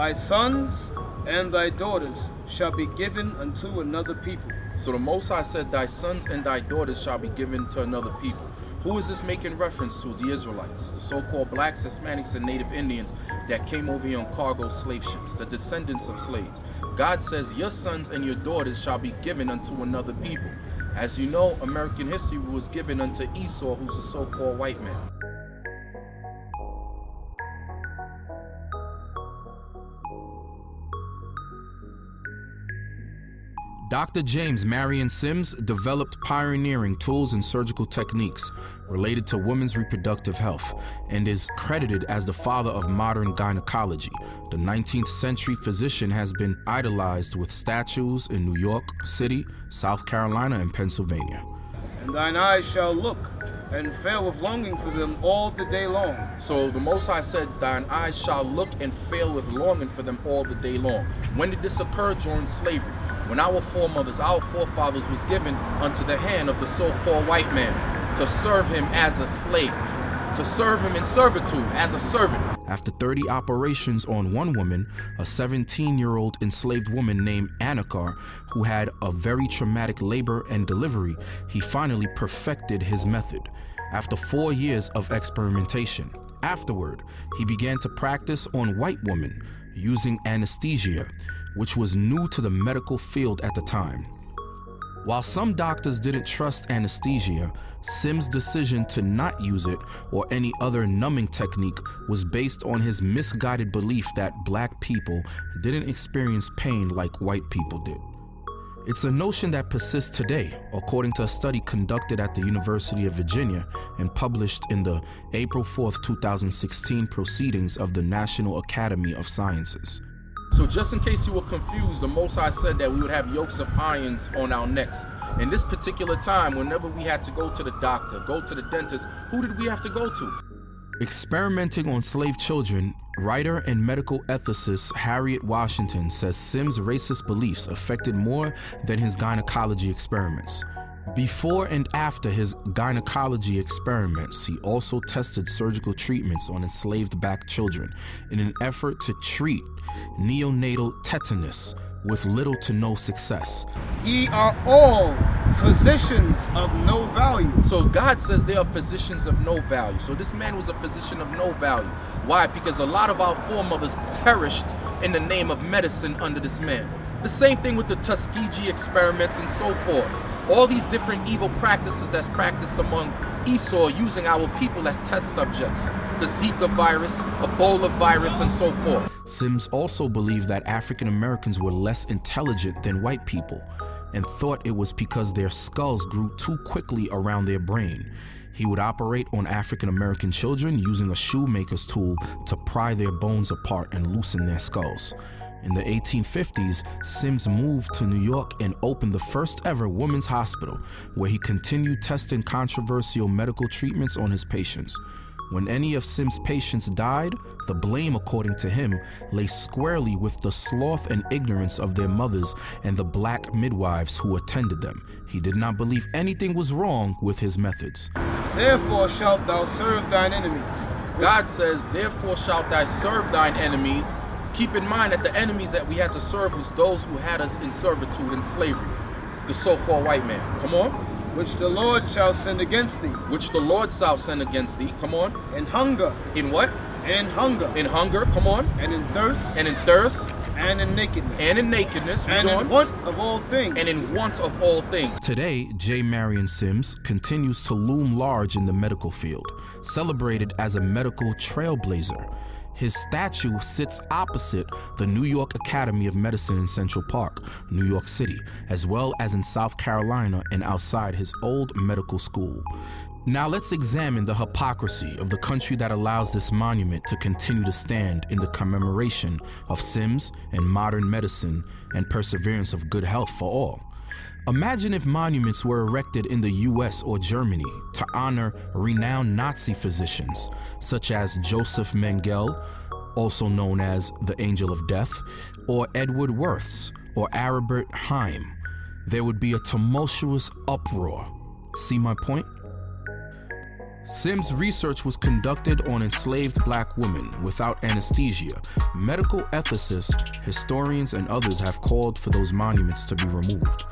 Thy sons and thy daughters shall be given unto another people. So the Most High said, thy sons and thy daughters shall be given to another people. Who is this making reference to? The Israelites, the so-called blacks, Hispanics, and Native Indians that came over here on cargo slave ships, the descendants of slaves. God says, your sons and your daughters shall be given unto another people. As you know, American history was given unto Esau, who's a so-called white man. Dr. James Marion SIMS developed pioneering tools and surgical techniques related to women's reproductive health and is credited as the father of modern gynecology. The 19th century physician has been idolized with statues in New York City, South Carolina, and Pennsylvania. And thine eyes shall look and fail with longing for them all the day long. So the Most High said, thine eyes shall look and fail with longing for them all the day long. When did this occur? During slavery. When our foremothers, our forefathers was given unto the hand of the so-called white man to serve him as a slave, to serve him in servitude as a servant. After 30 operations on one woman, a 17-year-old enslaved woman named Anakar, who had a very traumatic labor and delivery, he finally perfected his method. After 4 years of experimentation, afterward, he began to practice on white women using anesthesia, which was new to the medical field at the time. While some doctors didn't trust anesthesia, SIMS' decision to not use it or any other numbing technique was based on his misguided belief that black people didn't experience pain like white people did. It's a notion that persists today, according to a study conducted at the University of Virginia and published in the April 4th, 2016 proceedings of the National Academy of Sciences. So just in case you were confused, the Most High said that we would have yokes of irons on our necks. In this particular time, whenever we had to go to the doctor, go to the dentist, who did we have to go to? Experimenting on slave children, writer and medical ethicist Harriet Washington says SIMS' racist beliefs affected more than his gynecology experiments. Before and after his gynecology experiments, he also tested surgical treatments on enslaved black children in an effort to treat neonatal tetanus with little to no success. Ye are all physicians of no value. So God says they are physicians of no value. So this man was a physician of no value. Why? Because a lot of our foremothers perished in the name of medicine under this man. The same thing with the Tuskegee experiments and so forth. All these different evil practices that's practiced among Esau using our people as test subjects. The Zika virus, Ebola virus, and so forth. SIMS also believed that African Americans were less intelligent than white people and thought it was because their skulls grew too quickly around their brain. He would operate on African American children using a shoemaker's tool to pry their bones apart and loosen their skulls. In the 1850s, SIMS moved to New York and opened the first ever women's hospital, where he continued testing controversial medical treatments on his patients. When any of SIMS' patients died, the blame, according to him, lay squarely with the sloth and ignorance of their mothers and the black midwives who attended them. He did not believe anything was wrong with his methods. Therefore shalt thou serve thine enemies. God says, therefore shalt thou serve thine enemies. Keep in mind that the enemies that we had to serve was those who had us in servitude and slavery. The so-called white man. Come on. Which the Lord shall send against thee. Which the Lord shall send against thee. Come on. In hunger. In what? In hunger. In hunger. Come on. And in thirst. And in thirst. And in nakedness. And in nakedness. And in want of all things. And in want of all things. Today, J. Marion SIMS continues to loom large in the medical field, celebrated as a medical trailblazer. His statue sits opposite the New York Academy of Medicine in Central Park, New York City, as well as in South Carolina and outside his old medical school. Now let's examine the hypocrisy of the country that allows this monument to continue to stand in the commemoration of SIMS and modern medicine and perseverance of good health for all. Imagine if monuments were erected in the US or Germany to honor renowned Nazi physicians, such as Joseph Mengele, also known as the Angel of Death, or Edward Worths, or Aribert Heim. There would be a tumultuous uproar. See my point? SIMS research was conducted on enslaved black women without anesthesia. Medical ethicists, historians, and others have called for those monuments to be removed.